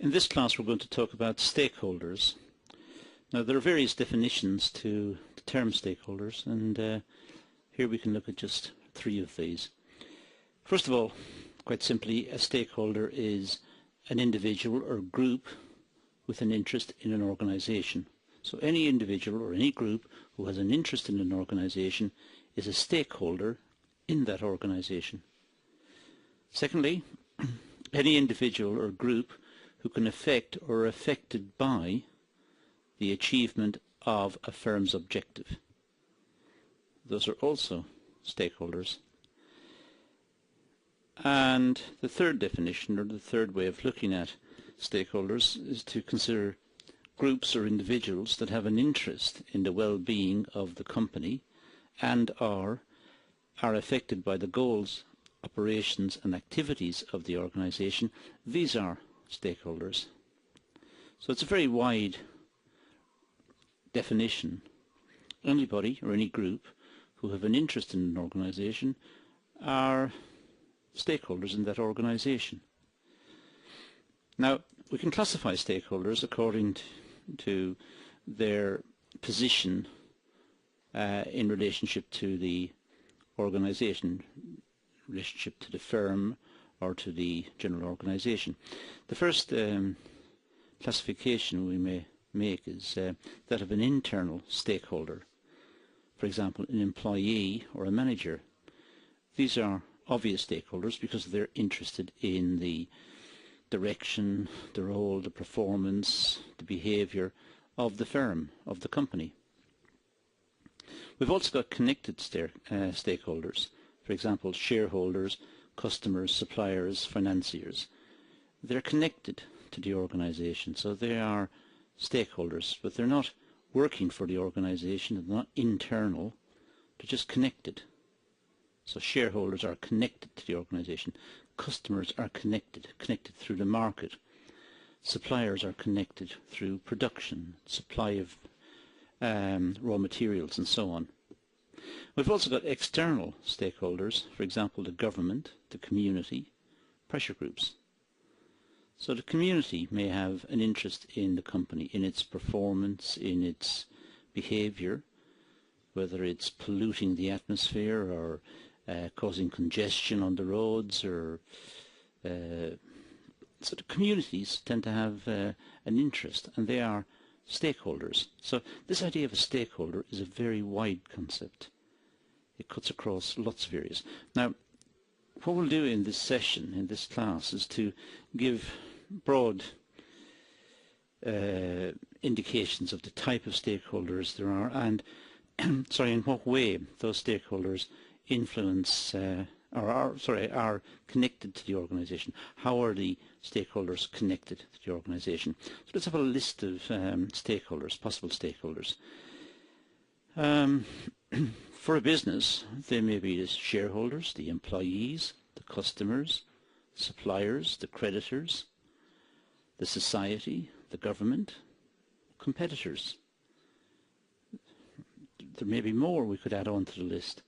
In this class we're going to talk about stakeholders. Now there are various definitions to the term stakeholders, and here we can look at just three of these. First of all, quite simply, a stakeholder is an individual or group with an interest in an organisation. So any individual or any group who has an interest in an organisation is a stakeholder in that organisation. Secondly, any individual or group who can affect or are affected by the achievement of a firm's objective. Those are also stakeholders. And the third definition, or the third way of looking at stakeholders, is to consider groups or individuals that have an interest in the well-being of the company and are affected by the goals, operations and activities of the organisation. These are stakeholders. So it's a very wide definition. Anybody or any group who have an interest in an organisation are stakeholders in that organisation. Now, we can classify stakeholders according to their position in relationship to the organisation, relationship to the firm or to the general organisation. The first classification we may make is that of an internal stakeholder. For example, an employee or a manager. These are obvious stakeholders because they're interested in the direction, the role, the performance, the behaviour of the firm, of the company. We've also got connected stakeholders. For example, shareholders, customers, suppliers, financiers. They're connected to the organisation, so they are stakeholders, but they're not working for the organisation, they're not internal, they're just connected. So shareholders are connected to the organisation, customers are connected through the market, suppliers are connected through production, supply of raw materials and so on. We've also got external stakeholders, for example the government, the community, pressure groups. So the community may have an interest in the company, in its performance, in its behaviour, whether it's polluting the atmosphere or causing congestion on the roads, or so the communities tend to have an interest, and they are stakeholders. So this idea of a stakeholder is a very wide concept. It cuts across lots of areas. Now, what we'll do in this session, in this class, is to give broad indications of the type of stakeholders there are, and in what way those stakeholders influence are connected to the organisation. How are the stakeholders connected to the organisation? So let's have a list of stakeholders, possible stakeholders. For a business, they may be the shareholders, the employees, the customers, suppliers, the creditors, the society, the government, competitors. There may be more we could add on to the list,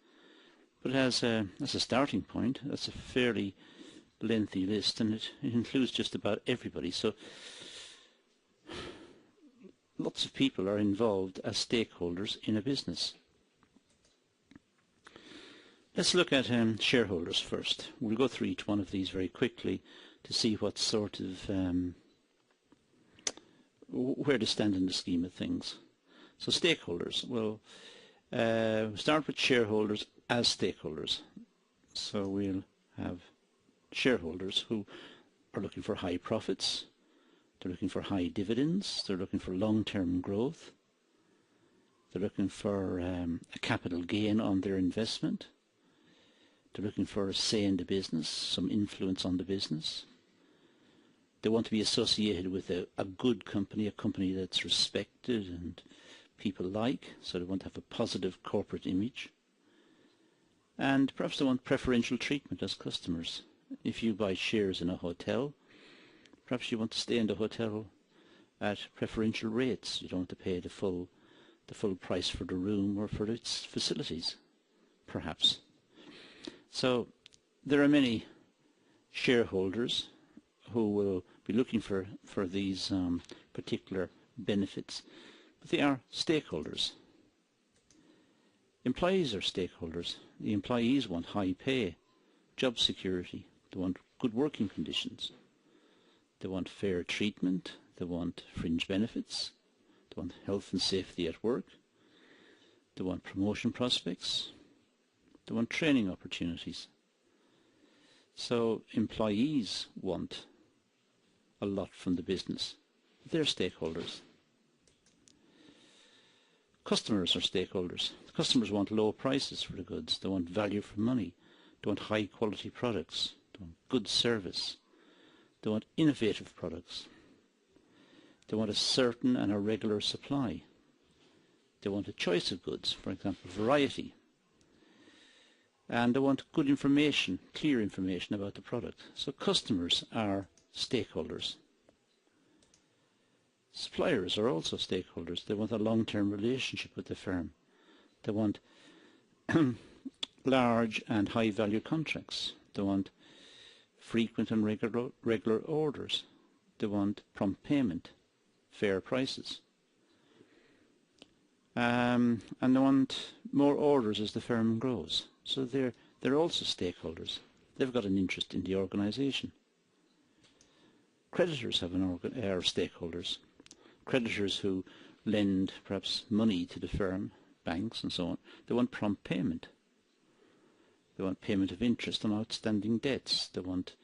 but as a starting point, that's a fairly lengthy list, and it includes just about everybody. So lots of people are involved as stakeholders in a business. Let's look at shareholders first. We'll go through each one of these very quickly to see what sort of where they stand in the scheme of things. So stakeholders, well, start with shareholders as stakeholders. So we'll have shareholders who are looking for high profits, they're looking for high dividends, they're looking for long-term growth, they're looking for a capital gain on their investment, they're looking for a say in the business, some influence on the business. They want to be associated with a good company, a company that's respected and people like, so they want to have a positive corporate image. And perhaps they want preferential treatment as customers. If you buy shares in a hotel, perhaps you want to stay in the hotel at preferential rates. You don't want to pay the full price for the room or for its facilities, perhaps. So there are many shareholders who will be looking for these particular benefits, but they are stakeholders. Employees are stakeholders. The employees want high pay, job security, they want good working conditions, they want fair treatment, they want fringe benefits, they want health and safety at work, they want promotion prospects, they want training opportunities. So employees want a lot from the business. They're stakeholders. Customers are stakeholders. Customers want low prices for the goods. They want value for money. They want high quality products. They want good service. They want innovative products. They want a certain and a regular supply. They want a choice of goods, for example, variety. And they want good information, clear information about the product. So customers are stakeholders. Suppliers are also stakeholders. They want a long-term relationship with the firm. They want large and high-value contracts. They want frequent and regular orders. They want prompt payment, fair prices. And they want more orders as the firm grows. So they're also stakeholders. They've got an interest in the organisation. Creditors are stakeholders. Creditors who lend perhaps money to the firm, banks and so on, they want prompt payment. They want payment of interest on outstanding debts. They want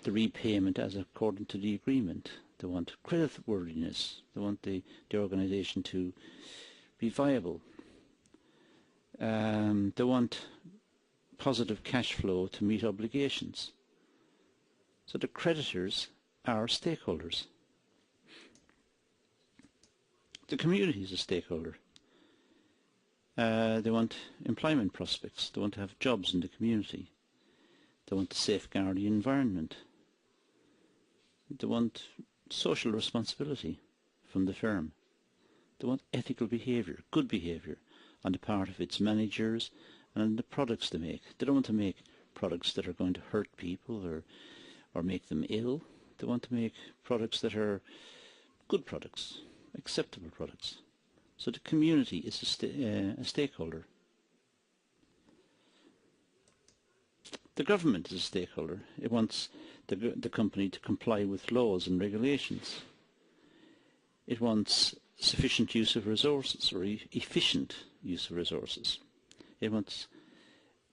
the repayment as according to the agreement. They want creditworthiness. They want the organisation to be viable. They want positive cash flow to meet obligations. So the creditors are stakeholders. The community is a stakeholder. They want employment prospects. They want to have jobs in the community. They want to safeguard the environment. They want social responsibility from the firm. They want ethical behaviour, good behaviour on the part of its managers and on the products they make. They don't want to make products that are going to hurt people or make them ill. They want to make products that are good products, acceptable products. So the community is a stakeholder. The government is a stakeholder. It wants the company to comply with laws and regulations. It wants sufficient use of resources or efficient use of resources. It wants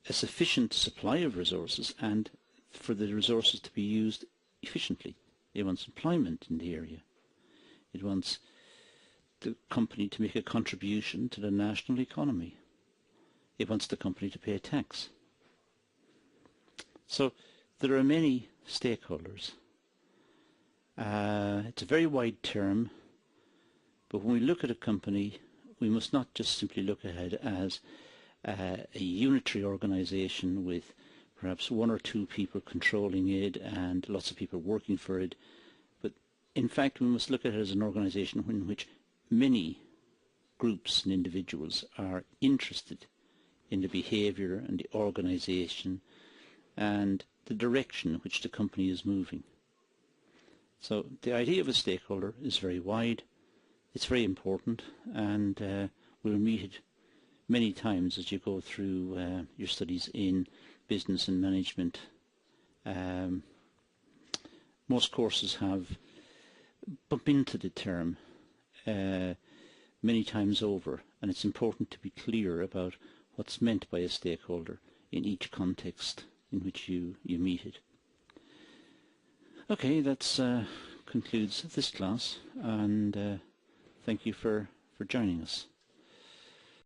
a sufficient supply of resources and for the resources to be used efficiently. It wants employment in the area. It wants the company to make a contribution to the national economy. It wants the company to pay tax. So there are many stakeholders. It's a very wide term, but when we look at a company, we must not just simply look at it as a unitary organisation with perhaps one or two people controlling it and lots of people working for it, but in fact we must look at it as an organisation in which many groups and individuals are interested in the behaviour and the organisation and the direction in which the company is moving. So the idea of a stakeholder is very wide, it's very important, and we'll meet it many times as you go through your studies in business and management. Most courses have bumped into the term many times over, and it's important to be clear about what's meant by a stakeholder in each context in which you meet it. Okay, that concludes this class, and thank you for joining us.